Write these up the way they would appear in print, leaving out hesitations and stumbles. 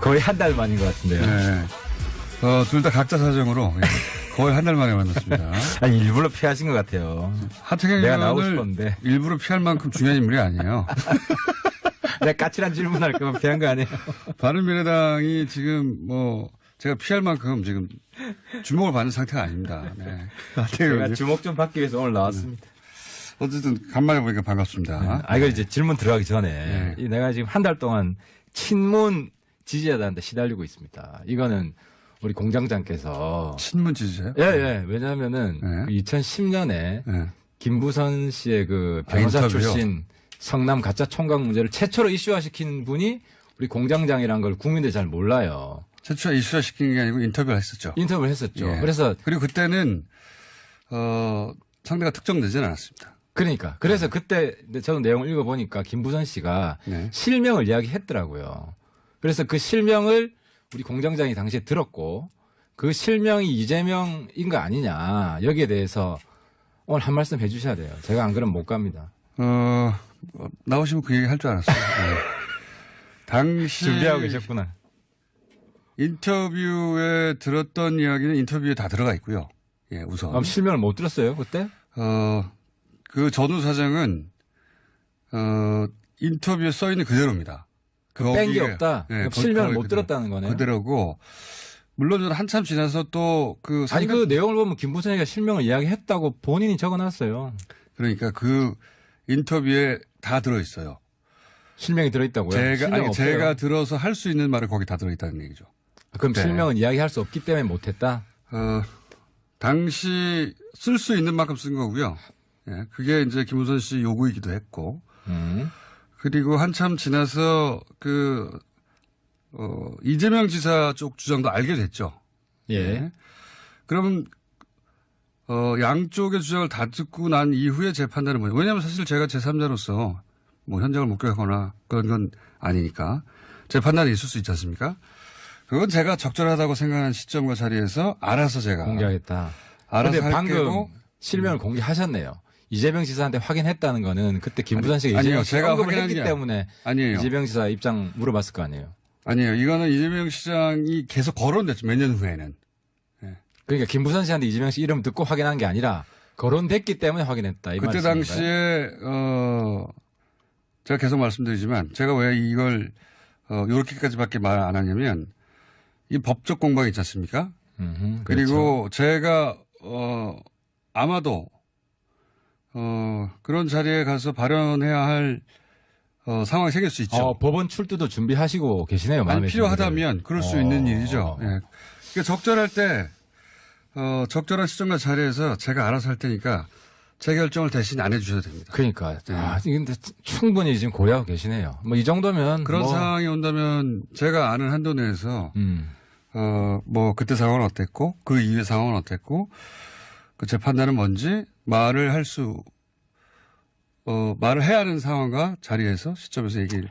거의 한 달 만인 것 같은데요. 네. 둘 다 각자 사정으로 거의 한 달 만에 만났습니다. 아니, 일부러 피하신 것 같아요. 하태경 내가 나오고 의원을 싶었는데. 일부러 피할 만큼 중요한 인물이 아니에요. 내가 까칠한 질문할 거면 피한 거 아니에요? 바른미래당이 지금 제가 피할 만큼 지금 주목을 받는 상태가 아닙니다. 네. 제가 주목 좀 받기 위해서 오늘 나왔습니다. 어쨌든 간만에 보니까 반갑습니다. 이거 이제 질문 들어가기 전에 내가 지금 한 달 동안 친문 지지자들한테 시달리고 있습니다. 이거는 우리 공장장께서 친문 지지자요? 예. 왜냐하면은 2010년에 김부선 씨의 그 변호사 출신 성남 가짜 총각 문제를 최초로 이슈화시킨 분이 우리 공장장이라는 걸 국민들이 잘 몰라요. 최초로 이슈화시킨 게 아니고 인터뷰를 했었죠. 인터뷰를 했었죠. 예. 그리고 그때는 상대가 특정되지는 않았습니다. 그래서 그때 저도 내용을 읽어보니까 김부선 씨가 실명을 이야기했더라고요. 그래서 그 실명을 우리 공장장이 당시에 들었고 그 실명이 이재명인 거 아니냐 여기에 대해서 오늘 한 말씀 해주셔야 돼요. 제가 안 그러면 못 갑니다. 나오시면 그 얘기 할 줄 알았어요. 네. 당시 준비하고 계셨구나. 인터뷰에 들었던 이야기는 인터뷰에 다 들어가 있고요. 예, 우선. 그럼 실명을 못 들었어요, 그때? 그 전후 사정은 인터뷰에 써 있는 그대로입니다. 뺀 게 없다. 네, 실명을 못 들었다는 거네요. 그대로고 물론 저는 한참 지나서 또 그 내용을 보면 김부선이가 실명을 이야기했다고 본인이 적어놨어요. 그러니까 그 인터뷰에 다 들어 있어요. 실명이 들어있다고요? 제가 들어서 할 수 있는 말을 거기 다 들어있다는 얘기죠. 그럼 실명은 이야기할 수 없기 때문에 못했다? 당시 쓸 수 있는 만큼 쓴 거고요. 예, 그게 이제 김우선 씨 요구이기도 했고. 그리고 한참 지나서 이재명 지사 쪽 주장도 알게 됐죠. 예. 그러면, 양쪽의 주장을 다 듣고 난 이후에 제 판단은 뭐냐. 왜냐하면 사실 제가 제3자로서 현장을 목격하거나 그런 건 아니니까 제 판단이 있을 수 있지 않습니까? 그건 제가 적절하다고 생각하는 시점과 자리에서 알아서 제가. 공개하겠다. 그런데 방금 실명을 공개하셨네요. 이재명 지사한테 확인했다는 거는 그때 김부선 씨가 이재명 씨가 언급을 했기 때문에 아니에요. 이재명 지사 입장 물어봤을 거 아니에요. 아니에요. 이거는 이재명 시장이 계속 거론됐죠. 몇 년 후에는. 네. 그러니까 김부선 씨한테 이재명 씨 이름 듣고 확인한 게 아니라 거론됐기 때문에 확인했다. 이 그때 당시에 제가 계속 말씀드리지만 제가 왜 이걸 이렇게까지밖에 말 안 하냐면 이 법적 공방이 있지 않습니까? 그리고 그렇죠. 제가 아마도 그런 자리에 가서 발언해야 할 상황이 생길 수 있죠. 법원 출두도 준비하시고 계시네요. 아니, 필요하다면 그럴 수 있는 일이죠. 예. 그러니까 적절할 때 적절한 시점과 자리에서 제가 알아서 할 테니까 제 결정을 대신 안 해주셔도 됩니다. 그러니까 근데 충분히 지금 고려하고 계시네요. 이 정도면 그런 상황이 온다면 제가 아는 한도 내에서 그때 상황은 어땠고 그 이후의 상황은 어땠고 제 판단은 뭔지 말을 해야 하는 상황과 자리에서 시점에서 얘기를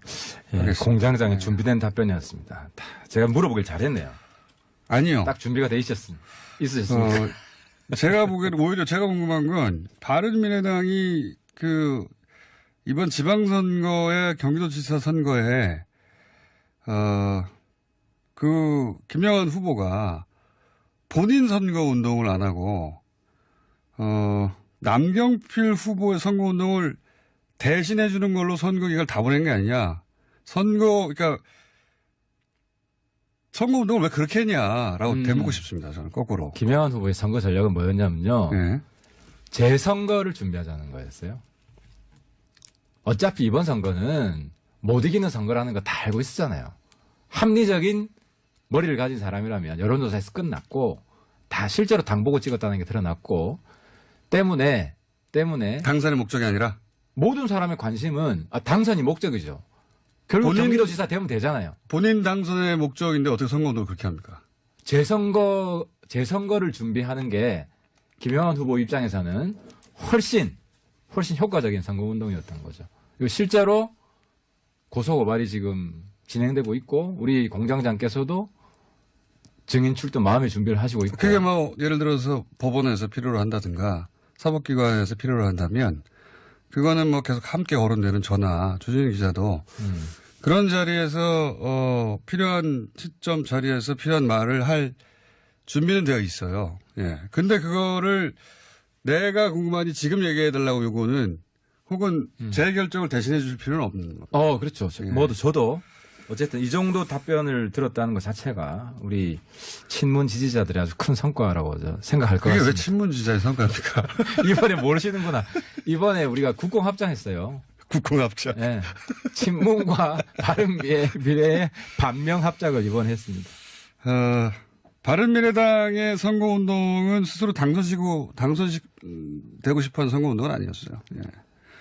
하겠습니다. 공장장의 준비된 답변이었습니다. 제가 물어보길 잘했네요. 아니요. 딱 준비가 돼 있으셨습니다. 제가 보기에는 오히려 제가 궁금한 건 바른미래당이 이번 지방선거에 경기도지사 선거에 김영환 후보가 본인 선거 운동을 안 하고 남경필 후보의 선거 운동을 대신해 주는 걸로 선거 기간을 다 보낸 게 아니냐. 그러니까 선거 운동을 왜 그렇게 했냐라고 대묻고 싶습니다. 저는 거꾸로. 김영환 후보의 선거 전략은 뭐였냐면요. 재선거를 준비하자는 거였어요. 어차피 이번 선거는 못 이기는 선거라는 거 다 알고 있었잖아요. 합리적인 머리를 가진 사람이라면 여론조사에서 끝났고 다 실제로 당 보고 찍었다는 게 드러났고 때문에 당선의 목적이 아니라 모든 사람의 관심은 당선이 목적이죠. 결국 경기도지사 되면 되잖아요. 본인 당선의 목적인데 어떻게 선거운동을 그렇게 합니까? 재선거를 준비하는 게 김영환 후보 입장에서는 훨씬 효과적인 선거운동이었던 거죠. 그리고 실제로 고소고발이 지금 진행되고 있고 우리 공장장께서도 증인 출두 마음의 준비를 하시고 있고. 그게 예를 들어서 법원에서 필요로 한다든가 사법기관에서 필요로 한다면 그거는 계속 함께 거론되는 저나 조준희 기자도 그런 자리에서 필요한 시점 자리에서 필요한 말을 할 준비는 되어 있어요. 예. 근데 그거를 내가 궁금하니 지금 얘기해달라고 요구는 혹은 제 결정을 대신해 줄 필요는 없는 거. 그렇죠. 예. 저도 어쨌든 이 정도 답변을 들었다는 것 자체가 우리 친문 지지자들의 아주 큰 성과라고 생각할 것 그게 왜 같습니다. 친문 지자의 성과입니까? 이번에 모르시는구나. 이번에 우리가 국공합장했어요. 국공합작. 예. 친문과 바른미래의 반명합작을 이번에 했습니다. 바른미래당의 선거운동은 스스로 당선되고 싶어하는 선거운동은 아니었어요. 예.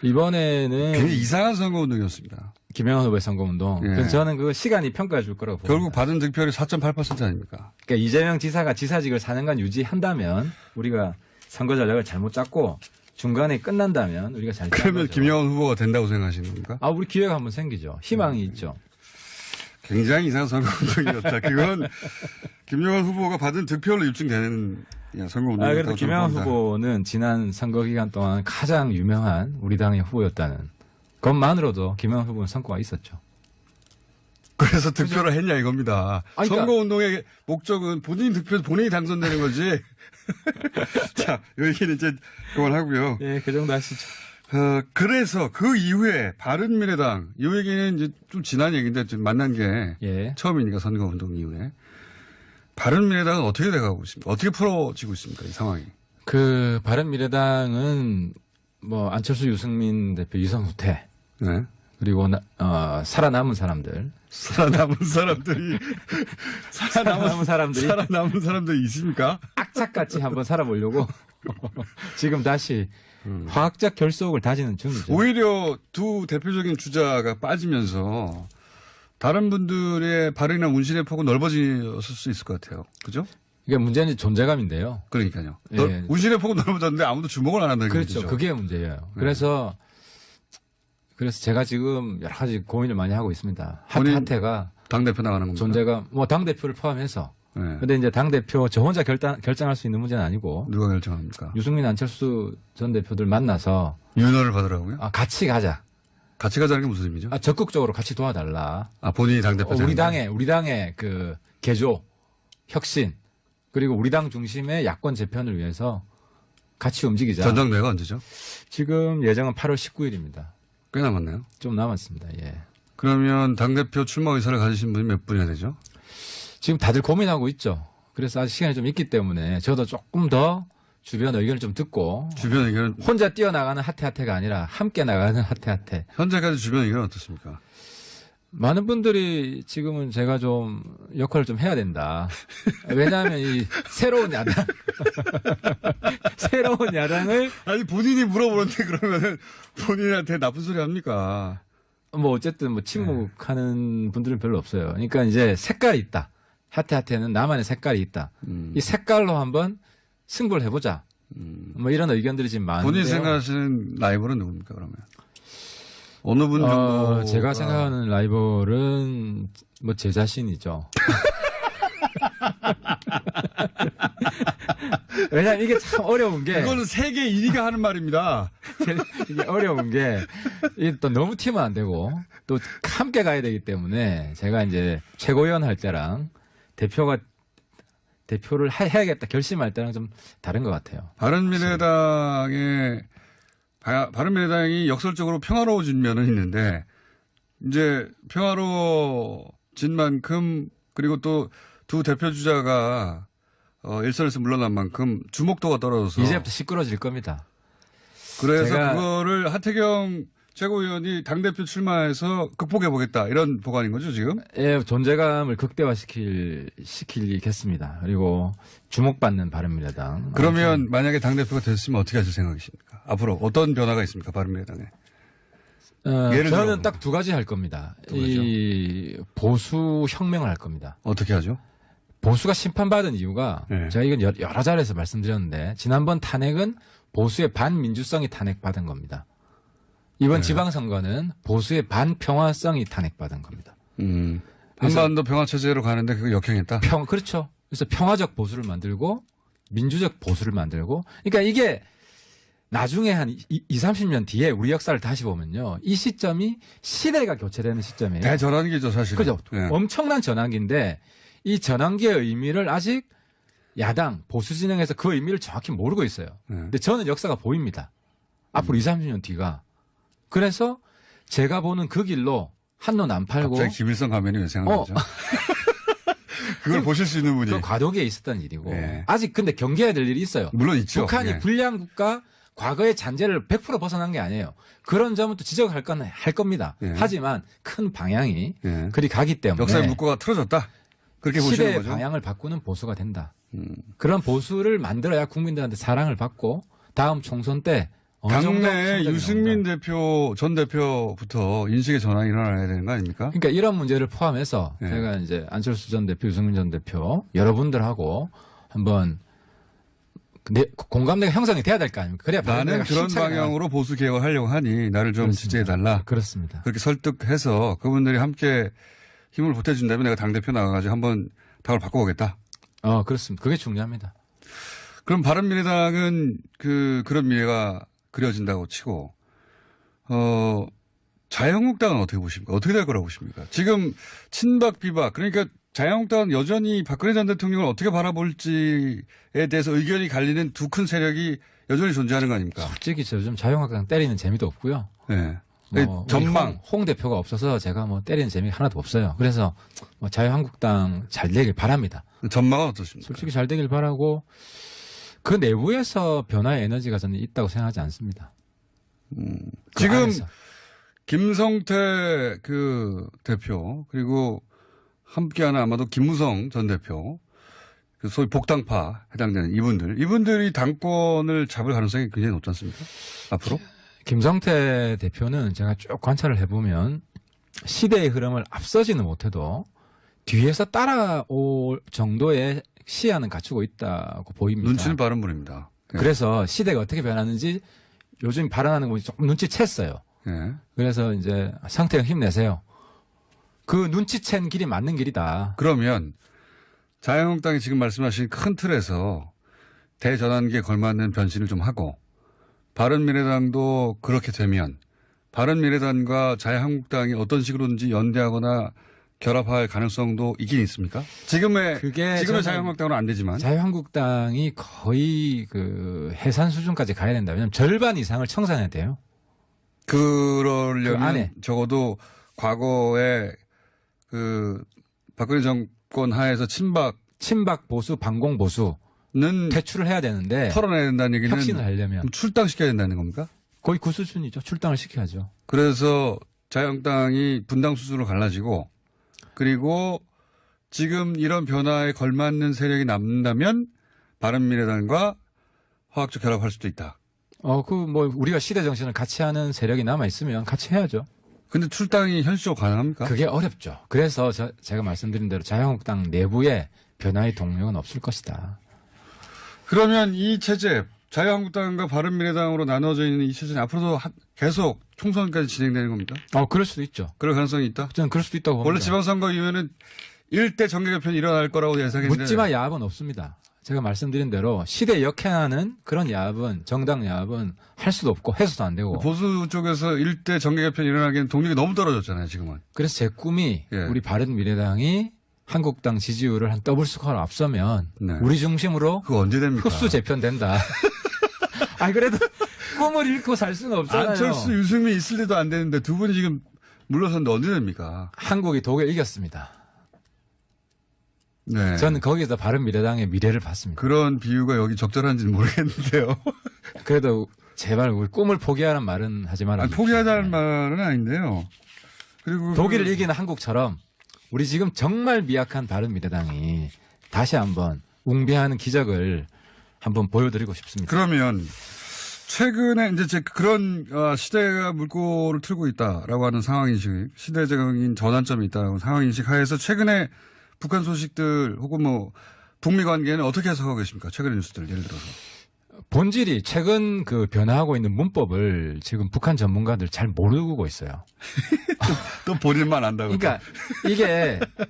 이번에는 굉장히 이상한 선거운동이었습니다. 김영환 후보의 선거운동. 예. 그래서 저는 그 시간이 평가해 줄 거라고 봅니다. 결국 받은 득표율이 4.8% 아닙니까? 그러니까 이재명 지사가 지사직을 4년간 유지한다면 우리가 선거 전략을 잘못 짰고 중간에 끝난다면 우리가 잘 그러면 김영환 후보가 된다고 생각하시는 겁니까? 우리 기회가 한번 생기죠. 희망이 있죠. 굉장히 이상한 선거운동이었다. 그건 김영환 후보가 받은 득표로 입증되는 선거운동이었다고 그래도 김영환 후보는 지난 선거 기간 동안 가장 유명한 우리 당의 후보였다는 것만으로도 김영환 후보는 성과가 있었죠. 그래서 득표를 했냐 이겁니다. 그러니까 선거운동의 목적은 본인 득표에서 본인이 당선되는 거지. 자, 이 얘기는 이제 그만하고요. 예, 그 정도 하시죠. 그래서 그 이후에 바른미래당, 이 얘기는 이제 좀 지난 얘기인데 좀 만난 게 처음이니까 선거운동 이후에. 바른미래당은 어떻게 돼가고 있습니까? 어떻게 풀어지고 있습니까? 이 상황이. 바른미래당은 안철수, 유승민 대표, 유성후퇴. 네. 그리고 살아남은 사람들. 살아남은 사람들이 있습니까? 악착같이 한번 살아보려고 지금 다시 화학적 결속을 다지는 중이죠. 오히려 두 대표적인 주자가 빠지면서 다른 분들의 발언이나 운신의 폭은 넓어졌을 수 있을 것 같아요. 그죠? 이게 문제는 존재감인데요. 그러니까요. 예. 운신의 폭은 넓어졌는데 아무도 주목을 안 한다는 그렇죠. 얘기죠. 그게 문제예요. 그래서 제가 지금 여러 가지 고민을 많이 하고 있습니다. 하태가 당대표 나가는 겁니다. 존재감, 당대표를 포함해서. 네. 근데 이제 당대표 저 혼자 결정할 수 있는 문제는 아니고. 누가 결정합니까? 유승민, 안철수 전 대표들 만나서. 윤허를 받으라고요? 같이 가자. 같이 가자는 게 무슨 의미죠? 적극적으로 같이 도와달라. 본인이 당대표. 우리 당의 그 개조, 혁신, 그리고 우리 당 중심의 야권 재편을 위해서 같이 움직이자. 전당대회가 언제죠? 지금 예정은 8월 19일입니다. 꽤 남았네요. 좀 남았습니다. 예. 그러면 당대표 출마 의사를 가지신 분이 몇 분이나 되죠? 지금 다들 고민하고 있죠. 그래서 아직 시간이 좀 있기 때문에 저도 조금 더 주변 의견을 좀 듣고. 주변 의견은? 혼자 뛰어나가는 하태가 아니라 함께 나가는 하태. 현재까지 주변 의견은 어떻습니까? 많은 분들이 지금은 제가 좀 역할을 좀 해야 된다. 왜냐하면 이 새로운 야당. 새로운 야당을. 아니, 본인이 물어보는데 그러면은 본인한테 나쁜 소리 합니까? 어쨌든 침묵하는 분들은 별로 없어요. 그러니까 이제 색깔이 있다. 하태는 나만의 색깔이 있다. 이 색깔로 한번 승부를 해보자. 이런 의견들이 지금 많은데요. 본인이 생각하시는 라이벌은 누굽니까, 그러면? 어느 분 정도? 제가 생각하는 라이벌은 제 자신이죠. 왜냐면 이게 참 어려운 게. 이거는 세계 1위가 하는 말입니다. 이게 어려운 게, 이게 또 너무 튀면 안 되고, 또 함께 가야 되기 때문에, 제가 이제 최고위원 할 때랑 대표를 해야겠다 결심할 때랑 좀 다른 것 같아요. 바른미래당이 역설적으로 평화로워진 면은 있는데, 이제 평화로워진 만큼, 그리고 또 두 대표 주자가 일선에서 물러난 만큼 주목도가 떨어져서. 이제부터 시끄러질 겁니다. 그래서 그거를 하태경 최고위원이 당대표 출마해서 극복해보겠다. 이런 보관인 거죠, 지금? 예, 존재감을 극대화시키겠습니다. 그리고 주목받는 바른미래당. 그러면 만약에 당대표가 됐으면 어떻게 하실 생각이십니까? 앞으로 어떤 변화가 있습니까, 바른미래당에? 저는 딱 두 가지 할 겁니다. 이 보수 혁명을 할 겁니다. 어떻게 하죠? 보수가 심판받은 이유가 제가 이건 여러 자리에서 말씀드렸는데 지난번 탄핵은 보수의 반민주성이 탄핵받은 겁니다. 이번 지방선거는 보수의 반평화성이 탄핵받은 겁니다. 한반도 평화체제로 가는데 그거 역행했다? 그렇죠. 그래서 평화적 보수를 만들고 민주적 보수를 만들고 그러니까 이게 나중에 한 30년 뒤에 우리 역사를 다시 보면요. 이 시점이 시대가 교체되는 시점이에요. 대전환기죠, 사실은. 그죠. 예. 엄청난 전환기인데 이 전환기의 의미를 아직 야당, 보수 진영에서 그 의미를 정확히 모르고 있어요. 근데 저는 역사가 보입니다. 앞으로 30년 뒤가. 그래서 제가 보는 그 길로 한눈 안 팔고. 갑자기 김일성 가면이 왜 생각나죠? 그걸 보실 수 있는 분이. 그 과도기에 있었던 일이고. 예. 아직 근데 경계해야 될 일이 있어요. 물론 있죠. 북한이 예. 불량 국가 과거의 잔재를 100% 벗어난 게 아니에요. 그런 점은 또 지적할 건 할 겁니다. 예. 하지만 큰 방향이 예. 그리 가기 때문에. 역사의 물꼬가 틀어졌다. 그렇게 보시는 시대의 거죠. 방향을 바꾸는 보수가 된다. 그런 보수를 만들어야 국민들한테 사랑을 받고 다음 총선 때 어느 정도 당내 성적이 유승민 나온다. 대표, 전 대표부터 인식의 전환이 일어나야 되는 거 아닙니까? 그러니까 이런 문제를 포함해서 예. 제가 이제 안철수 전 대표, 유승민 전 대표 여러분들하고 한번 공감대가 형성이 돼야 될 거 아닙니까? 그래야 나는 그런 방향으로 보수 개혁을 하려고 하니 나를 좀 지지해달라. 그렇습니다. 그렇게 설득해서 그분들이 함께 힘을 보태준다면 내가 당대표 나가가지고 한번 당을 바꿔보겠다. 그렇습니다. 그게 중요합니다. 그럼 바른미래당은 그런 미래가 그려진다고 치고, 자유한국당은 어떻게 보십니까? 어떻게 될 거라고 보십니까? 지금 친박 비박, 그러니까 자유한국당은 여전히 박근혜 전 대통령을 어떻게 바라볼지에 대해서 의견이 갈리는 두 큰 세력이 여전히 존재하는 거 아닙니까? 솔직히 저 요즘 자유한국당 때리는 재미도 없고요. 네. 전망 홍 대표가 없어서 제가 뭐 때리는 재미가 하나도 없어요. 그래서 뭐 자유한국당 잘 되길 바랍니다. 전망은 어떻습니까? 솔직히 잘 되길 바라고 그 내부에서 변화의 에너지가 저는 있다고 생각하지 않습니다. 그 지금 안에서. 김성태 대표 그리고 함께하는 아마도 김무성 전 대표 그 소위 복당파 해당되는 이분들이 당권을 잡을 가능성이 굉장히 높지 않습니까? 앞으로? 김성태 대표는 제가 쭉 관찰을 해보면 시대의 흐름을 앞서지는 못해도 뒤에서 따라올 정도의 시야는 갖추고 있다고 보입니다. 눈치는 빠른 분입니다. 네. 그래서 시대가 어떻게 변하는지 요즘 발언하는 분이 조금 눈치챘어요. 네. 그래서 이제 성태형 힘내세요. 그 눈치챈 길이 맞는 길이다. 그러면 자유한국당이 지금 말씀하신 큰 틀에서 대전환기에 걸맞는 변신을 좀 하고 바른미래당도 그렇게 되면 바른미래당과 자유한국당이 어떤 식으로든지 연대하거나 결합할 가능성도 있긴 있습니까? 지금의 자유한국당은 안 되지만. 자유한국당이 거의 그 해산 수준까지 가야 된다. 왜냐하면 절반 이상을 청산해야 돼요. 그러려면 그 안에. 적어도 과거에 박근혜 정권 하에서 친박 보수, 반공 보수는 퇴출을 해야 되는데 털어내야 된다는 얘기는 혁신을 하려면 출당시켜야 된다는 겁니까? 거의 그 수준이죠. 출당을 시켜야죠. 그래서 자유한국당이 분당 수준으로 갈라지고 그리고 지금 이런 변화에 걸맞는 세력이 남는다면 바른미래당과 화학적 결합할 수도 있다. 우리가 시대 정신을 같이 하는 세력이 남아 있으면 같이 해야죠. 근데 출당이 현실적으로 가능합니까? 그게 어렵죠. 그래서 제가 말씀드린 대로 자유한국당 내부에 변화의 동력은 없을 것이다. 그러면 이 체제, 자유한국당과 바른미래당으로 나눠져 있는 이 체제는 앞으로도 계속 총선까지 진행되는 겁니까? 그럴 수도 있죠. 그럴 가능성이 있다? 저는 그럴 수도 있다고 봅니다. 원래 지방선거 이후에는 1대 정계개편이 일어날 거라고 예상했는데. 묻지마 야합은 없습니다. 제가 말씀드린 대로 시대에 역행하는 그런 야합은 정당 야합은 할 수도 없고 해서도 안 되고. 보수 쪽에서 1대 정계개편이 일어나기에는 동력이 너무 떨어졌잖아요, 지금은. 그래서 제 꿈이 우리 바른미래당이 한국당 지지율을 한 더블 스코어로 앞서면 우리 중심으로 그거 언제 됩니까? 흡수 재편된다. 그래도 꿈을 잃고 살 수는 없잖아요. 안철수, 유승민 있을 때도 안 되는데 두 분이 지금 물러섰는데 언제 됩니까? 한국이 독일 이겼습니다. 네. 저는 거기서 바른미래당의 미래를 봤습니다. 그런 비유가 여기 적절한지는 모르겠는데요. 그래도 제발 우리 꿈을 포기하라는 말은 하지 말아주십시오. 포기하자는 말은 아닌데요. 그리고 독일을 이기는 한국처럼 우리 지금 정말 미약한 바른미래당이 다시 한번 웅비하는 기적을 한번 보여드리고 싶습니다. 그러면 최근에 이제 그런 시대가 물꼬를 틀고 있다라고 하는 상황인식, 시대적인 전환점이 있다라고 상황인식 하에서 최근에 북한 소식들 혹은 북미 관계는 어떻게 해석하고 계십니까? 최근의 뉴스들 예를 들어서. 본질이 최근 변화하고 있는 문법을 지금 북한 전문가들 잘 모르고 있어요. 또 본인만 안다고. 그러니까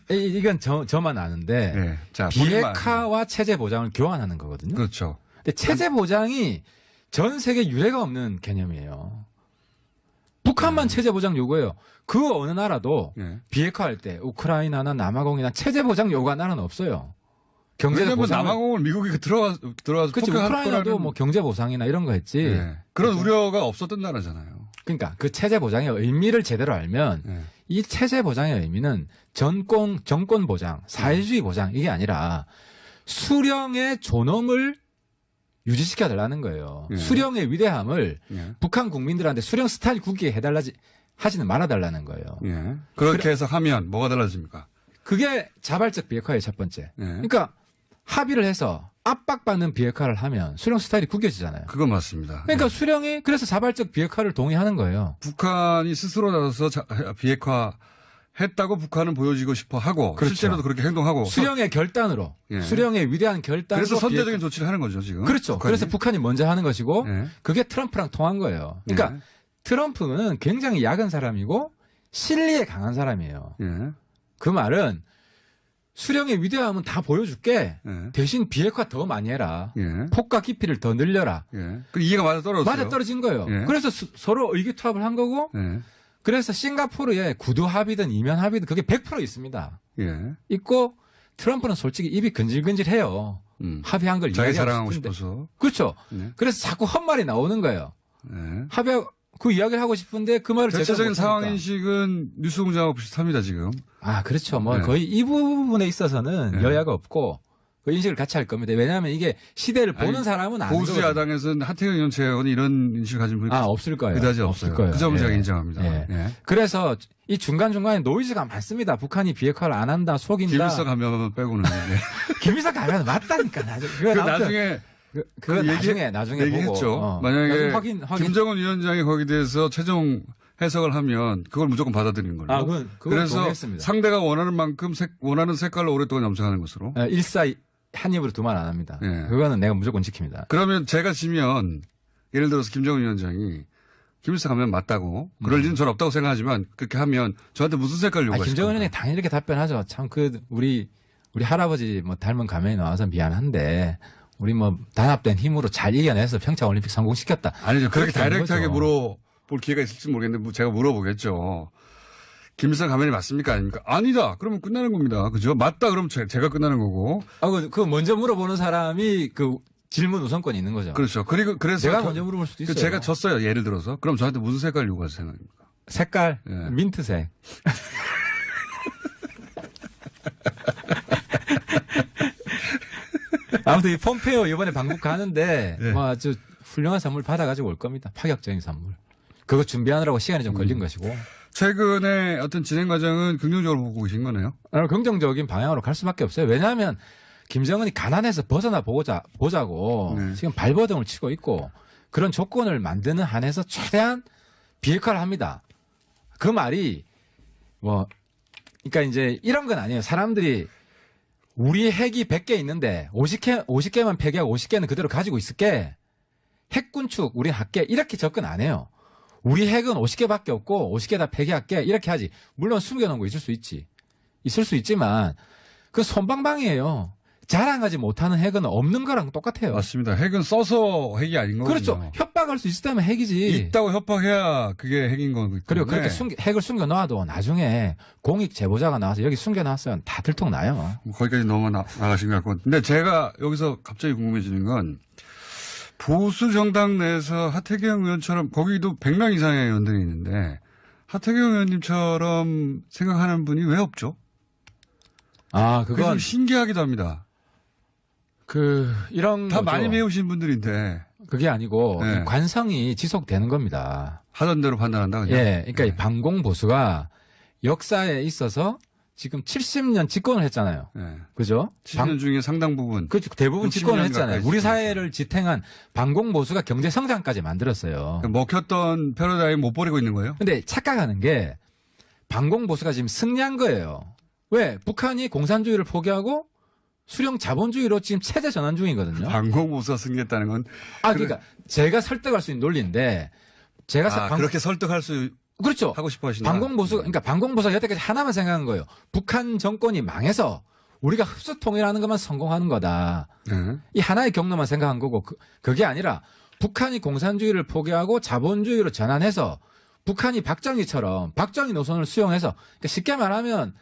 이건 저만 아는데 네. 자, 비핵화와 체제 보장을 교환하는 거거든요. 그렇죠. 근데 체제 보장이 전 세계 유례가 없는 개념이에요. 북한만 체제 보장 요구해요. 그 어느 나라도 예. 비핵화할 때 우크라이나나 남아공이나 체제 보장 요구한 나라는 없어요. 경제 왜냐면 보상 남아공을 미국이 들어가서 그렇지 우크라이나도 뭐 경제 보상이나 이런 거 했지. 예. 그런 우려가 없었던 나라잖아요. 그러니까 그 체제 보장의 의미를 제대로 알면 예. 이 체제 보장의 의미는 정권 보장, 사회주의 보장 이게 아니라 수령의 존엄을 유지시켜 달라는 거예요. 예. 수령의 위대함을 예. 북한 국민들한테 수령 스타일 국기에 하지는 말아 달라는 거예요. 예. 그렇게 해서 하면 뭐가 달라집니까? 그게 자발적 비핵화의 첫 번째. 예. 그러니까 합의를 해서 압박받는 비핵화를 하면 수령 스타일이 구겨지잖아요. 그건 맞습니다. 그러니까 예. 수령이 그래서 자발적 비핵화를 동의하는 거예요. 북한이 스스로 나서서 비핵화 했다고 북한은 보여지고 싶어 하고 그렇죠. 실제로도 그렇게 행동하고 수령의 결단으로 예. 수령의 위대한 결단으로 그래서 선제적인 조치를 하는 거죠 지금. 그렇죠. 북한이. 그래서 북한이 먼저 하는 것이고 예. 그게 트럼프랑 통한 거예요. 그러니까 예. 트럼프는 굉장히 야근 사람이고 실리에 강한 사람이에요. 예. 그 말은 수령의 위대함은 다 보여줄게. 예. 대신 비핵화 더 많이 해라. 예. 폭과 깊이를 더 늘려라. 예. 그 이해가 맞아 떨어졌어요. 맞아 떨어진 거예요. 예. 그래서 서로 의기투합을 한 거고 예. 그래서 싱가포르에 구두 합의든 이면 합의든 그게 100% 있습니다. 예. 있고 트럼프는 솔직히 입이 근질근질해요. 합의한 걸 자기 이야기하고 자랑하고 싶은데. 싶어서. 그렇죠. 예. 그래서 자꾸 헛말이 나오는 거예요. 예. 합의 그 이야기를 하고 싶은데 그 말을 제대로 대체적인 못하니까. 상황 인식은 뉴스공장하고 비슷합니다 지금. 아 그렇죠. 뭐 네. 거의 이 부분에 있어서는 네. 여야가 없고 그 인식을 같이 할 겁니다. 왜냐하면 이게 시대를 보는 아니, 사람은 아는 보수 거거든요. 야당에서는 하태경 의원 제외하고는 이런 인식을 가진 분이 없을 거예요. 그다지 없을 없어요. 거예요. 그 점은 예. 제가 인정합니다. 예. 예. 그래서 이 중간중간에 노이즈가 많습니다. 북한이 비핵화를 안 한다, 속인다. 김일성 감염만 빼고는. 예. 김일성 가면 맞다니까. 나중에. 그 나중에 그거 나중에 얘기했죠. 보고. 만약에 나중에 확인. 김정은 위원장이 거기에 대해서 최종 해석을 하면 그걸 무조건 받아들이는 걸로. 그건 그래서 동의했습니다. 상대가 원하는 만큼 원하는 색깔로 오랫동안 염색하는 것으로. 일사 한 입으로 두 말 안 합니다. 예. 그거는 내가 무조건 지킵니다. 그러면 제가 지면 예를 들어서 김정은 위원장이 김일성 가면 맞다고 그럴 일은 전 없다고 생각하지만 그렇게 하면 저한테 무슨 색깔을 요구하실 김정은 겁니까? 의원이 당연히 이렇게 답변하죠. 참 우리 할아버지 뭐 닮은 가면이 나와서 미안한데 우리 뭐 단합된 힘으로 잘 이겨내서 평창 올림픽 성공시켰다. 아니죠. 그렇게 되는 다이렉트하게 거죠. 물어볼 기회가 있을지 모르겠는데 제가 물어보겠죠. 김일성 가면이 맞습니까? 아닙니까? 아니다. 그러면 끝나는 겁니다. 그죠? 맞다. 그러면 제가 끝나는 거고. 그 먼저 물어보는 사람이 그 질문 우선권이 있는 거죠. 그렇죠. 그래서 제가 먼저 물어볼 수도 있어요. 제가 졌어요. 예를 들어서. 그럼 저한테 무슨 색깔을 요구하실 생각입니까? 색깔 예. 민트색. 아무튼 이 폼페이오 이번에 방북 가는데 예. 뭐 아주 훌륭한 선물 받아가지고 올 겁니다. 파격적인 선물. 그거 준비하느라고 시간이 좀 걸린 것이고. 최근에 어떤 진행 과정은 긍정적으로 보고 계신 거네요. 긍정적인 방향으로 갈 수밖에 없어요. 왜냐하면 김정은이 가난해서 벗어나 보자고 네. 지금 발버둥을 치고 있고 그런 조건을 만드는 한에서 최대한 비핵화를 합니다. 그 말이 그러니까 이제 이런 건 아니에요. 사람들이 우리 핵이 100개 있는데 50개만 폐기하고 50개는 그대로 가지고 있을게. 핵 군축 우린 할게. 이렇게 접근 안 해요. 우리 핵은 50개밖에 없고 50개 다 폐기할게. 이렇게 하지. 물론 숨겨놓은 거 있을 수 있지만 그 손방방이에요. 자랑하지 못하는 핵은 없는 거랑 똑같아요. 맞습니다. 핵은 써서 핵이 아닌 거거든요. 그렇죠. 협박할 수 있다면 핵이지. 있다고 협박해야 그게 핵인 거기 때문에. 그리고 그렇게 핵을 숨겨놔도 나중에 공익 제보자가 나와서 여기 숨겨놨으면 다 들통나요. 거기까지 너무 나가신 것 같고. 근데 제가 여기서 갑자기 궁금해지는 건 보수 정당 내에서 하태경 의원처럼 거기도 100명 이상의 의원들이 있는데 하태경 의원님처럼 생각하는 분이 왜 없죠? 그게 그건 좀 신기하기도 합니다. 이런 다 거죠. 많이 배우신 분들인데 그게 아니고 네. 이 관성이 지속되는 겁니다. 하던 대로 판단한다 그냥. 예, 그러니까 이 반공 보수가 역사에 있어서 지금 70년 집권을 했잖아요. 네. 그죠? 70년 중에 상당 부분. 그 대부분 60년 집권을 했잖아요. 가까이 우리 집권했죠. 사회를 지탱한 반공 보수가 경제 성장까지 만들었어요. 먹혔던 패러다임 못 버리고 있는 거예요? 근데 착각하는 게 반공 보수가 지금 승리한 거예요. 왜? 북한이 공산주의를 포기하고 수령 자본주의로 지금 체제 전환 중이거든요. 반공보수가 승리했다는 건. 그러니까 제가 설득할 수 있는 논리인데 제가 그렇게 설득할 수 그렇죠. 하고 싶어 하시나? 그러니까 반공보수가 여태까지 하나만 생각한 거예요. 북한 정권이 망해서 우리가 흡수 통일하는 것만 성공하는 거다. 네. 이 하나의 경로만 생각한 거고 그게 아니라 북한이 공산주의를 포기하고 자본주의로 전환해서 북한이 박정희처럼 박정희 노선을 수용해서 그러니까 쉽게 말하면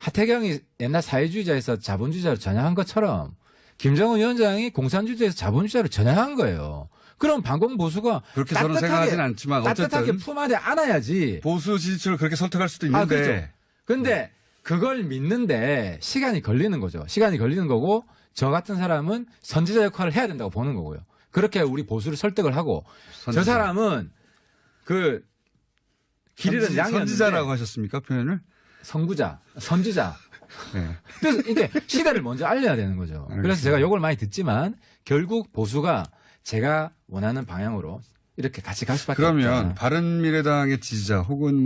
하태경이 옛날 사회주의자에서 자본주의자로 전향한 것처럼 김정은 위원장이 공산주의자에서 자본주의자로 전향한 거예요. 그럼 반공보수가 그렇게 저는 생각하진 않지만 따뜻하게 어쨌든 품 안에 안아야지. 보수 지지층을 그렇게 설득할 수도 있는데. 그렇죠. 근데 그걸 믿는데 시간이 걸리는 거죠. 시간이 걸리는 거고 저 같은 사람은 선지자 역할을 해야 된다고 보는 거고요. 그렇게 우리 보수를 설득을 하고 저 사람은 그 길 잃은 양이었는데 선지자라고 하셨습니까? 표현을? 선지자. 네. 그래서 이게 시대를 먼저 알려야 되는 거죠. 알겠습니다. 그래서 제가 욕을 많이 듣지만 결국 보수가 제가 원하는 방향으로 이렇게 같이 갈 수밖에 없다. 그러면 바른미래당의 지지자 혹은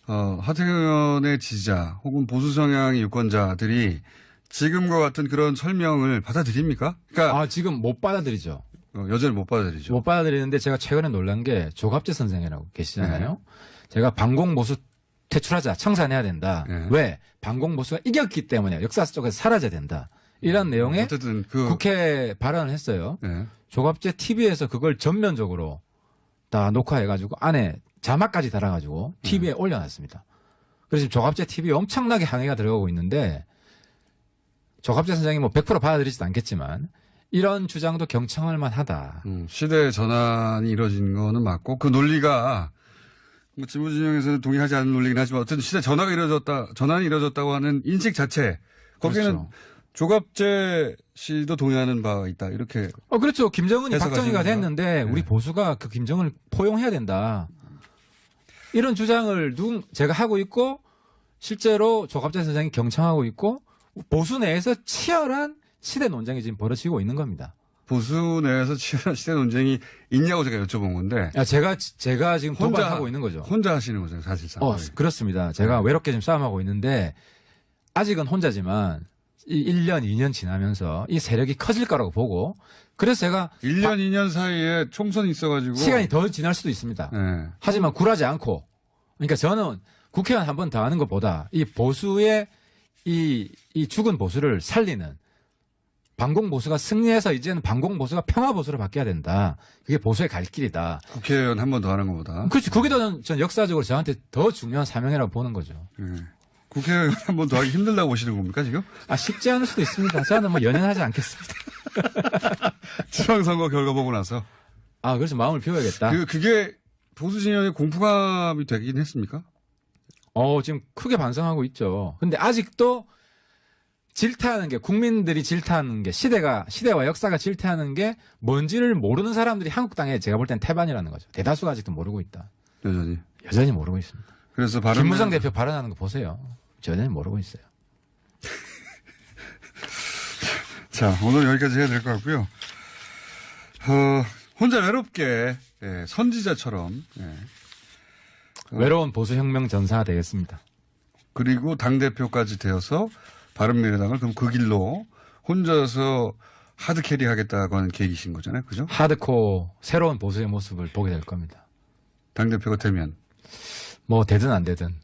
하태경 의원의 지지자 혹은 보수 성향의 유권자들이 지금과 같은 그런 설명을 받아들입니까? 그러니까 지금 못 받아들이죠. 여전히 못 받아들이죠. 못 받아들이는데 제가 최근에 놀란 게 조갑재 선생이라고 계시잖아요. 제가 반공보수 퇴출하자, 청산해야 된다. 네. 왜? 반공보수가 이겼기 때문에 역사 속에서 사라져야 된다. 이런 내용의 어쨌든 국회 발언을 했어요. 네. 조갑재 TV에서 그걸 전면적으로 다 녹화해가지고 안에 자막까지 달아가지고 TV에 올려놨습니다. 그래서 지금 조갑재 TV 엄청나게 항의가 들어가고 있는데 조갑재 선생이 뭐 100% 받아들이지도 않겠지만 이런 주장도 경청할 만하다. 시대 전환이 이루어진 거는 맞고 그 논리가 뭐 진보 진영에서는 동의하지 않는 논리긴 하지만 어쨌든 시대 전환이 이루어졌다고 하는 인식 자체 거기에는 그렇죠. 조갑재 씨도 동의하는 바가 있다 이렇게. 그렇죠. 김정은이 해석하시는 박정희가 거죠? 됐는데 우리 네. 보수가 그 김정은을 포용해야 된다. 이런 주장을 제가 하고 있고 실제로 조갑재 선생이 경청하고 있고 보수 내에서 치열한 시대 논쟁이 지금 벌어지고 있는 겁니다. 보수 내에서 치열한 시대 논쟁이 있냐고 제가 여쭤본 건데. 제가 지금 도발하고 있는 거죠. 혼자 하시는 거죠, 사실상. 그렇습니다. 제가 외롭게 지금 싸움하고 있는데 아직은 혼자지만 이 1년, 2년 지나면서 이 세력이 커질 거라고 보고 그래서 제가 1년, 2년 사이에 총선이 있어가지고. 시간이 더 지날 수도 있습니다. 네. 하지만 굴하지 않고 그러니까 저는 국회의원 한 번 더 하는 것보다 이 보수의 이 죽은 보수를 살리는 반공보수가 승리해서 이제는 반공보수가 평화보수로 바뀌어야 된다. 그게 보수의 갈 길이다. 국회의원 한 번 더 하는 것보다. 그렇지. 그게 전 역사적으로 저한테 더 중요한 사명이라고 보는 거죠. 네. 국회의원 한 번 더 하기 힘들다고 보시는 겁니까, 지금? 쉽지 않을 수도 있습니다. 저는 뭐 연연하지 않겠습니다. 지방선거 결과 보고 나서. 그래서 마음을 비워야겠다. 그게 보수 진영의 공포감이 되긴 했습니까? 지금 크게 반성하고 있죠. 근데 아직도 질타하는 게 국민들이 질타하는 게 시대와 역사가 질타하는 게 뭔지를 모르는 사람들이 한국 땅에 제가 볼 땐 태반이라는 거죠. 대다수가 아직도 모르고 있다. 여전히 모르고 있습니다. 그래서 김무성 대표 발언하는 거 보세요. 여전히 모르고 있어요. 자, 오늘 여기까지 해야 될 것 같고요. 혼자 외롭게 선지자처럼 외로운 보수혁명 전사가 되겠습니다. 그리고 당대표까지 되어서 바른미래당을 그럼 그 길로 혼자서 하드캐리 하겠다고 하는 계획이신 거잖아요. 그죠? 하드코어 새로운 보수의 모습을 보게 될 겁니다. 당대표가 되면. 뭐 되든 안 되든.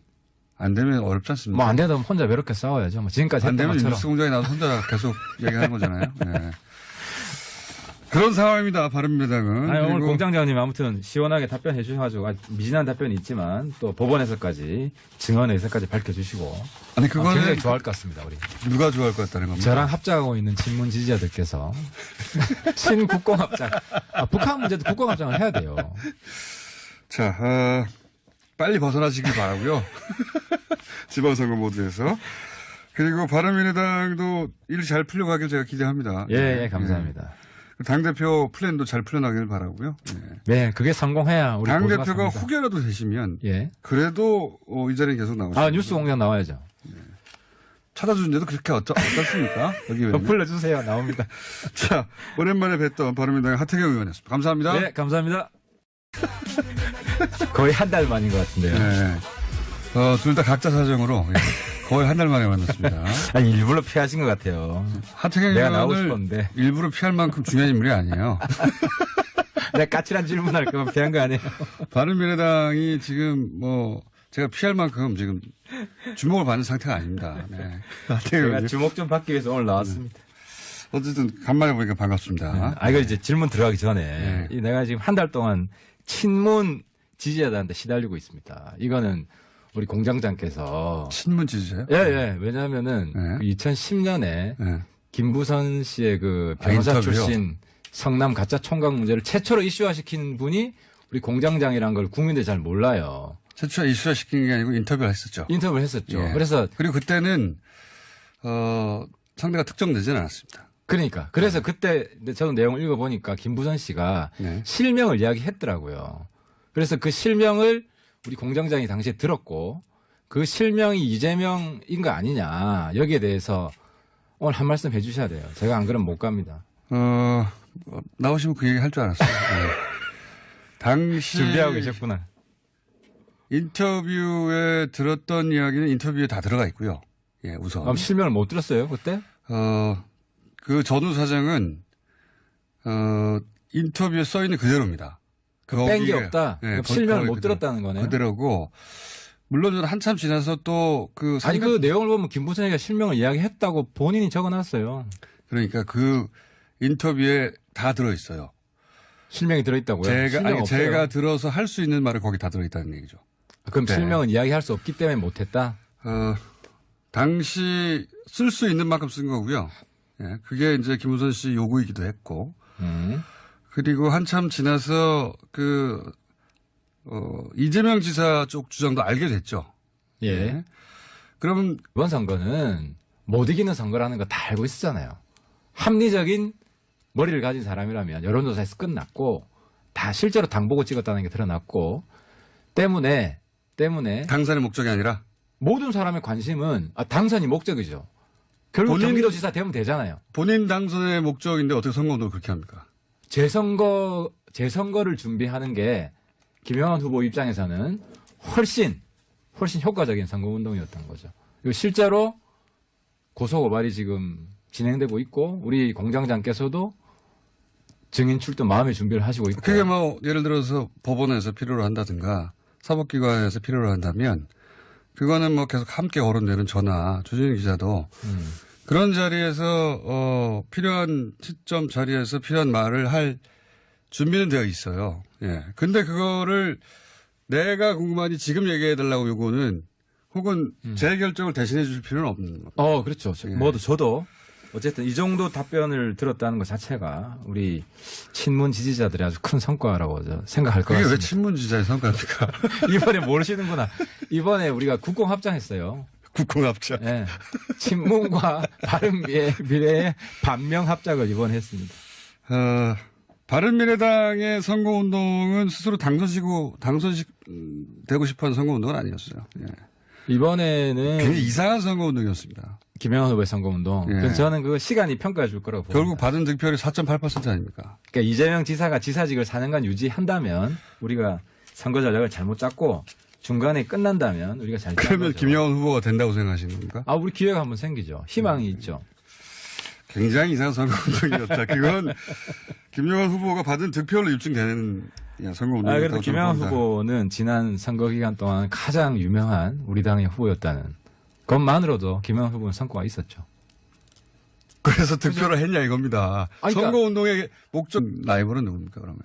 안 되면 어렵지 않습니까? 뭐 안 되면 혼자 외롭게 싸워야죠. 뭐 지금까지 안 했던 되면 것처럼. 뉴스 공장에 나와서 혼자 계속 얘기하는 거잖아요. 네. 그런 상황입니다. 바른미래당은. 오늘 공장장님 아무튼 시원하게 답변해 주셔가지고 미진한 답변이 있지만 또 법원에서까지 증언에서까지 밝혀주시고 아니 그거는 굉장히 좋아할 것 같습니다. 우리 누가 좋아할 것 같다는 겁니다. 저랑 합작하고 있는 친문 지지자들께서 신국공합작 북한 문제도 국공합작을 해야 돼요. 자 빨리 벗어나시길 바라고요. 지방선거 모드에서. 그리고 바른미래당도 일 잘 풀려가길 제가 기대합니다. 예, 감사합니다. 당대표 플랜도 잘 풀려나길 바라고요. 네, 그게 성공해야 우리 당대표가 후계라도 되시면 그래도 이 자리에 계속 나오시죠. 뉴스 공장 나와야죠. 찾아주는데도 그렇게 어떻습니까? 여기 왜? 불러주세요. 나옵니다. 자, 오랜만에 뵀던 바른미래당의 하태경 의원이었습니다. 감사합니다. 네, 감사합니다. 거의 한 달 만인 것 같은데요. 네. 둘 다 각자 사정으로 거의 한 달 만에 만났습니다. 일부러 피하신 것 같아요. 하태경 내가 나오고 의원을 싶었는데. 일부러 피할 만큼 중요한 인물이 아니에요. 내가 까칠한 질문할 거면 피한 거 아니에요. 바른미래당이 지금 제가 피할 만큼 지금 주목을 받는 상태가 아닙니다. 네. 제가 주목 좀 받기 위해서 오늘 나왔습니다. 어쨌든 간만에 보니까 반갑습니다. 이거 이제 질문 들어가기 전에 네. 내가 지금 한 달 동안 친문 지지자들한테 시달리고 있습니다. 이거는 우리 공장장께서 친문 지지자요? 예. 왜냐하면은 네. 2010년에 네. 김부선 씨의 그 변호사 인터뷰요? 출신 성남 가짜 총각 문제를 최초로 이슈화시킨 분이 우리 공장장이라는 걸 국민들이 잘 몰라요. 최초에 이슈화 시킨 게 아니고 인터뷰를 했었죠. 인터뷰를 했었죠. 예. 그래서 그리고 그때는 상대가 특정되지는 않았습니다. 그래서 그때 저도 내용을 읽어보니까 김부선 씨가 네. 실명을 이야기했더라고요. 그래서 그 실명을 우리 공장장이 당시에 들었고 그 실명이 이재명인 거 아니냐 여기에 대해서 오늘 한 말씀 해주셔야 돼요. 제가 안 그러면 못 갑니다. 나오시면 그 얘기 할 줄 알았어요. 네. 당시 준비하고 계셨구나. 인터뷰에 들었던 이야기는 인터뷰에 다 들어가 있고요. 예, 우선. 그럼 실명을 못 들었어요 그때? 그 전후 사정은 인터뷰에 써 있는 그대로입니다. 뺀 게 없다. 네, 실명을 못 들었다는 거네요. 그대로고 물론 한참 지나서 또 그 아니 그 내용을 보면 김부선이가 실명을 이야기했다고 본인이 적어놨어요. 그러니까 그 인터뷰에 다 들어 있어요. 실명이 들어있다고요? 제가 들어서 할 수 있는 말을 거기 다 들어 있다는 얘기죠. 그럼 네. 실명은 이야기할 수 없기 때문에 못했다? 당시 쓸 수 있는 만큼 쓴 거고요. 예, 그게 이제 김우선 씨 요구이기도 했고. 그리고 한참 지나서 이재명 지사 쪽 주장도 알게 됐죠. 예. 예. 그러면 이번 선거는 못 이기는 선거라는 거 다 알고 있었잖아요. 합리적인 머리를 가진 사람이라면 여론조사에서 끝났고 다 실제로 당 보고 찍었다는 게 드러났고 때문에 당선의 목적이 아니라 모든 사람의 관심은 당선이 목적이죠. 결국 경기도지사 되면 되잖아요. 본인 당선의 목적인데 어떻게 선거운동을 그렇게 합니까? 재선거를 준비하는 게 김영환 후보 입장에서는 훨씬 효과적인 선거운동이었던 거죠. 그리고 실제로 고소고발이 지금 진행되고 있고 우리 공장장께서도 증인 출두 마음의 준비를 하시고 있고. 그게 뭐 예를 들어서 법원에서 필요로 한다든가 사법기관에서 필요로 한다면 그거는 뭐 계속 함께 거론되는 저나 조진희 기자도 그런 자리에서 필요한 시점 자리에서 필요한 말을 할 준비는 되어 있어요. 예. 근데 그거를 내가 궁금하니 지금 얘기해 달라고 요구는 혹은 제 결정을 대신해 줄 필요는 없는 겁니다. 그렇죠. 예. 저도 어쨌든 이 정도 답변을 들었다는 것 자체가 우리 친문 지지자들의 아주 큰 성과라고 생각할 것 그게 같습니다. 왜 친문지자의 성과입니까? 이번에 모르시는구나. 이번에 우리가 국공합장했어요. 국공합작. 네. 친문과 바른미래의 반명합작을 이번에 했습니다. 바른미래당의 선거운동은 스스로 당선되고 싶어하는 선거운동은 아니었어요. 예. 이번에는 굉장히 이상한 선거운동이었습니다. 김영환 후보의 선거운동. 예. 그래서 저는 그 시간이 평가해 줄 거라고 봅니다. 결국 받은 득표율이 4.8% 아닙니까? 그러니까 이재명 지사가 지사직을 4년간 유지한다면 우리가 선거 전략을 잘못 짰고 중간에 끝난다면 우리가 잘 짠 그러면 거죠. 김영환 후보가 된다고 생각하시는 겁니까? 우리 기회가 한번 생기죠. 희망이 있죠. 굉장히 이상한 선거운동이었다. 그건 김영환 후보가 받은 득표로 입증되는 선거운동이었다고 그래도 김영환 후보는 지난 선거 기간 동안 가장 유명한 우리 당의 후보였다는 것만으로도 김영환 후보는 성과가 있었죠. 그래서 득표를 했냐 이겁니다. 그러니까 선거운동의 목적 라이벌은 누굽니까 그러면?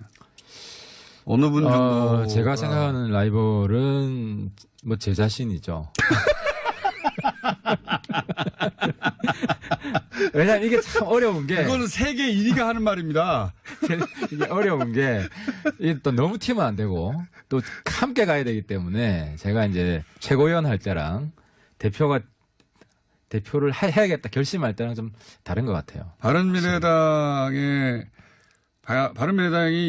어느 분 정도? 제가 생각하는 라이벌은 뭐 제 자신이죠. 왜냐면 이게 참 어려운 게. 그거는 세계 1위가 하는 말입니다. 이게 어려운 게, 이게 또 너무 튀면 안 되고, 또 함께 가야 되기 때문에, 제가 이제 최고위원 할 때랑 대표를 해야겠다 결심할 때랑 좀 다른 것 같아요. 바른미래당이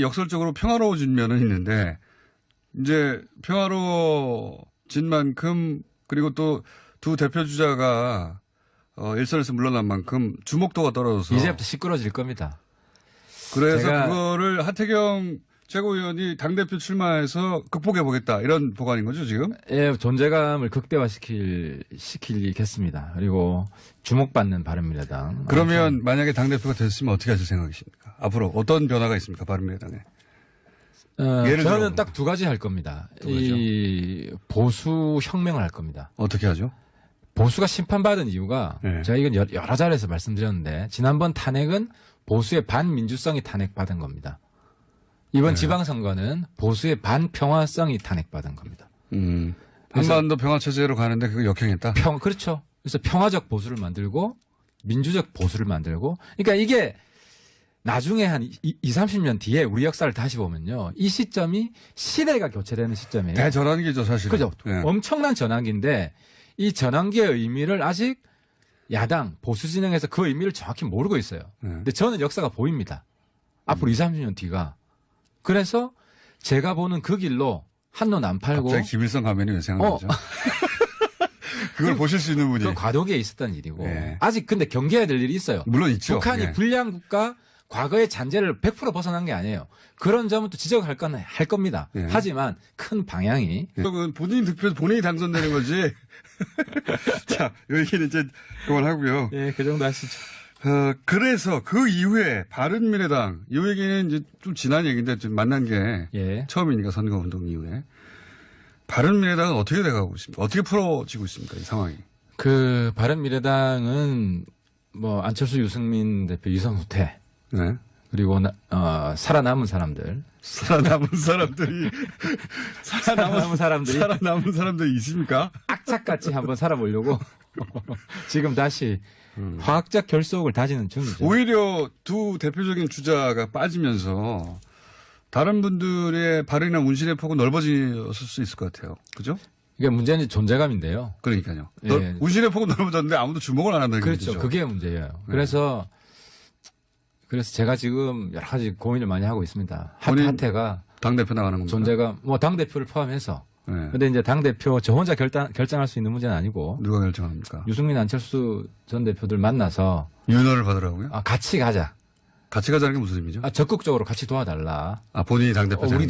역설적으로 평화로워진 면은 있는데, 이제 평화로워진 만큼, 그리고 또 두 대표 주자가 일선에서 물러난 만큼 주목도가 떨어져서. 이제부터 시끄러워질 겁니다. 그래서 그거를 하태경 최고위원이 당대표 출마해서 극복해보겠다. 이런 보관인 거죠, 지금? 예, 존재감을 극대화시키겠습니다. 그리고 주목받는 바른미래당. 그러면 만약에 당대표가 됐으면 어떻게 하실 생각이십니까? 앞으로 어떤 변화가 있습니까? 바른미래당에. 저는 딱 두 가지 할 겁니다. 이 보수 혁명을 할 겁니다. 어떻게 하죠? 보수가 심판받은 이유가 네. 제가 이건 여러 자리에서 말씀드렸는데 지난번 탄핵은 보수의 반민주성이 탄핵받은 겁니다. 이번 네. 지방선거는 보수의 반평화성이 탄핵받은 겁니다. 한반도 평화체제로 가는데 그거 역행했다? 그렇죠. 그래서 평화적 보수를 만들고 민주적 보수를 만들고 그러니까 이게 나중에 한 30년 뒤에 우리 역사를 다시 보면요. 이 시점이 시대가 교체되는 시점이에요. 대전환기죠, 사실은. 그죠. 네. 엄청난 전환기인데 이 전환기의 의미를 아직 야당, 보수 진영에서 그 의미를 정확히 모르고 있어요. 네. 근데 저는 역사가 보입니다. 앞으로 30년 뒤가. 그래서 제가 보는 그 길로 한눈 안 팔고. 갑자기 김일성 가면이 왜 생각나죠? 그걸 보실 수 있는 분이. 그 과도기에 있었던 일이고. 네. 아직 근데 경계해야 될 일이 있어요. 물론 있죠. 북한이 네. 불량 국가 과거의 잔재를 100% 벗어난 게 아니에요. 그런 점은 또 지적할 건 할 겁니다. 네. 하지만 큰 방향이. 그건 본인 득표에서 본인이 당선되는 거지. 자, 이 얘기는 이제 그만하고요. 예, 그 정도 하시죠. 그래서 그 이후에 바른미래당, 이 얘기는 이제 좀 지난 얘기인데 좀 만난 게 예. 처음이니까 선거운동 이후에. 바른미래당은 어떻게 돼가고 있습니까? 어떻게 풀어지고 있습니까? 이 상황이. 그 바른미래당은 뭐 안철수, 유승민 대표, 이성후퇴 네. 그리고 살아남은 사람들, 살아남은 사람들이 살아남은 사람들이 있습니까? 악착같이 한번 살아보려고 지금 다시 화학적 결속을 다지는 중이죠. 오히려 두 대표적인 주자가 빠지면서 다른 분들의 발언이나 문신의 폭은 넓어졌을 수 있을 것 같아요. 그죠? 이게 문제는 존재감인데요. 그러니까요. 예. 문신의 폭은 넓어졌는데 아무도 주목을 안 한다는 그렇죠. 얘기죠. 그게 문제예요. 그래서 제가 지금 여러 가지 고민을 많이 하고 있습니다. 하태가 당대표 나가는 겁니다. 존재감, 뭐 당대표를 포함해서. 네. 근데 이제 당대표 저 혼자 결정할 수 있는 문제는 아니고 누가 결정합니까? 유승민, 안철수 전 대표들 만나서 윤허를 받으라고요? 같이 가자. 같이 가자는 게 무슨 의미죠? 적극적으로 같이 도와달라. 본인이 당대표. 우리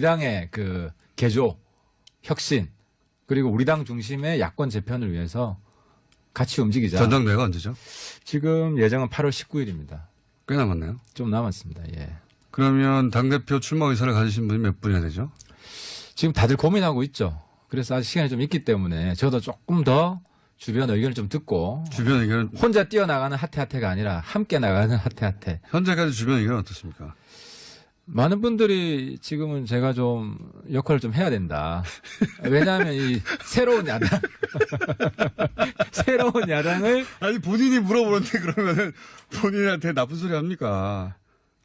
당의 그 개조, 혁신, 그리고 우리 당 중심의 야권 재편을 위해서 같이 움직이자. 전당대회가 언제죠? 지금 예정은 8월 19일입니다. 꽤 남았네요. 좀 남았습니다. 예. 그러면 당대표 출마 의사를 가지신 분이 몇 분이나 되죠? 지금 다들 고민하고 있죠. 그래서 아직 시간이 좀 있기 때문에 저도 조금 더 주변 의견을 좀 듣고 주변 의견은 혼자 뛰어나가는 하태가 아니라 함께 나가는 하태. 현재까지 주변 의견은 어떻습니까? 많은 분들이 지금은 제가 좀 역할을 좀 해야 된다. 왜냐하면 이 새로운 야당을 아니 본인이 물어보는데 그러면은 본인한테 나쁜 소리 합니까?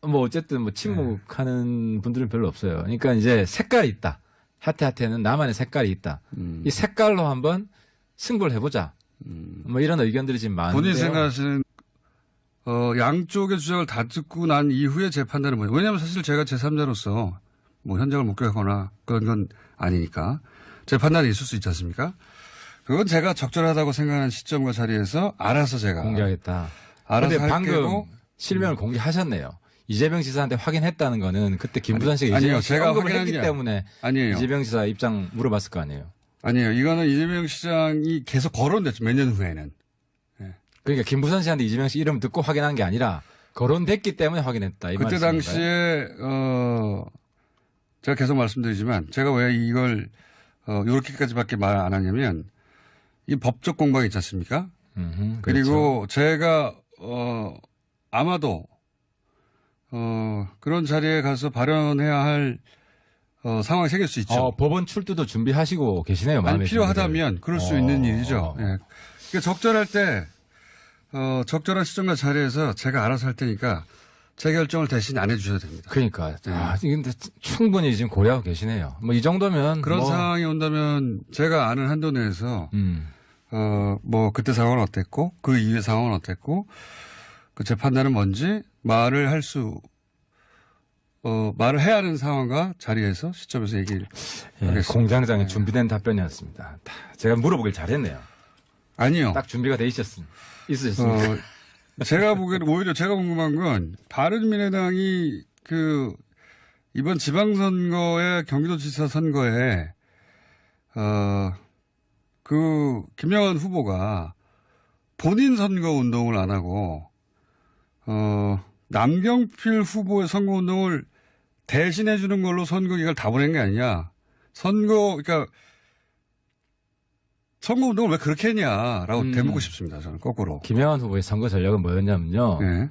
뭐 어쨌든 뭐 침묵하는 분들은 별로 없어요. 그러니까 이제 색깔이 있다. 하태는 나만의 색깔이 있다. 이 색깔로 한번 승부를 해보자. 뭐 이런 의견들이 지금 많은데. 본인이 생각하시는 양쪽의 주장을 다 듣고 난 이후에 제 판단은 뭐예요? 왜냐하면 사실 제가 제3자로서 뭐 현장을 목격하거나 그런 건 아니니까 제 판단이 있을 수 있지 않습니까? 그건 제가 적절하다고 생각하는 시점과 자리에서 알아서 제가 공개하겠다. 알아서 근데 방금 할게고 실명을 공개하셨네요. 이재명 지사한테 확인했다는 거는 그때 김부선 씨가 아니요, 이재명 제가 언급을 확인한 했기 게 때문에 아니에요. 이재명 지사 입장 물어봤을 거 아니에요. 아니에요. 이거는 이재명 시장이 계속 거론됐죠. 몇 년 후에는. 그러니까 김부선 씨한테 이재명 씨 이름 듣고 확인한 게 아니라 거론됐기 때문에 확인했다. 이 그때 말씀인가요? 당시에 제가 계속 말씀드리지만 제가 왜 이걸 이렇게까지밖에 말 안 하냐면 이 법적 공방이 있지 않습니까? 그리고 그렇죠. 제가 아마도 그런 자리에 가서 발언해야 할 상황이 생길 수 있죠. 법원 출두도 준비하시고 계시네요. 아니, 필요하다면 그럴 수 있는 일이죠. 예. 그러니까 적절할 때 적절한 시점과 자리에서 제가 알아서 할 테니까 제 결정을 대신 안 해주셔도 됩니다. 그러니까 근데 충분히 지금 고려하고 계시네요. 뭐 이 정도면 그런 상황이 온다면 제가 아는 한도 내에서 뭐 그때 상황은 어땠고 그 이후의 상황은 어땠고 그 제 판단은 뭔지 말을 해야 하는 상황과 자리에서 시점에서 얘기를 하겠습니다. 공장장에 준비된 답변이었습니다. 제가 물어보길 잘했네요. 아니요. 딱 준비가 돼 있으셨습니까? 제가 보기에는 오히려 제가 궁금한 건 바른미래당이 이번 지방선거에 경기도지사 선거에 김영환 후보가 본인 선거 운동을 안 하고 남경필 후보의 선거 운동을 대신해 주는 걸로 선거 기간을 다 보낸 게 아니냐. 그러니까 선거운동을 왜 그렇게 했냐라고 되묻고 싶습니다. 저는 거꾸로. 김영환 후보의 선거 전략은 뭐였냐면요. 예.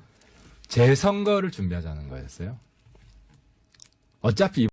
재선거를 준비하자는 거였어요. 어차피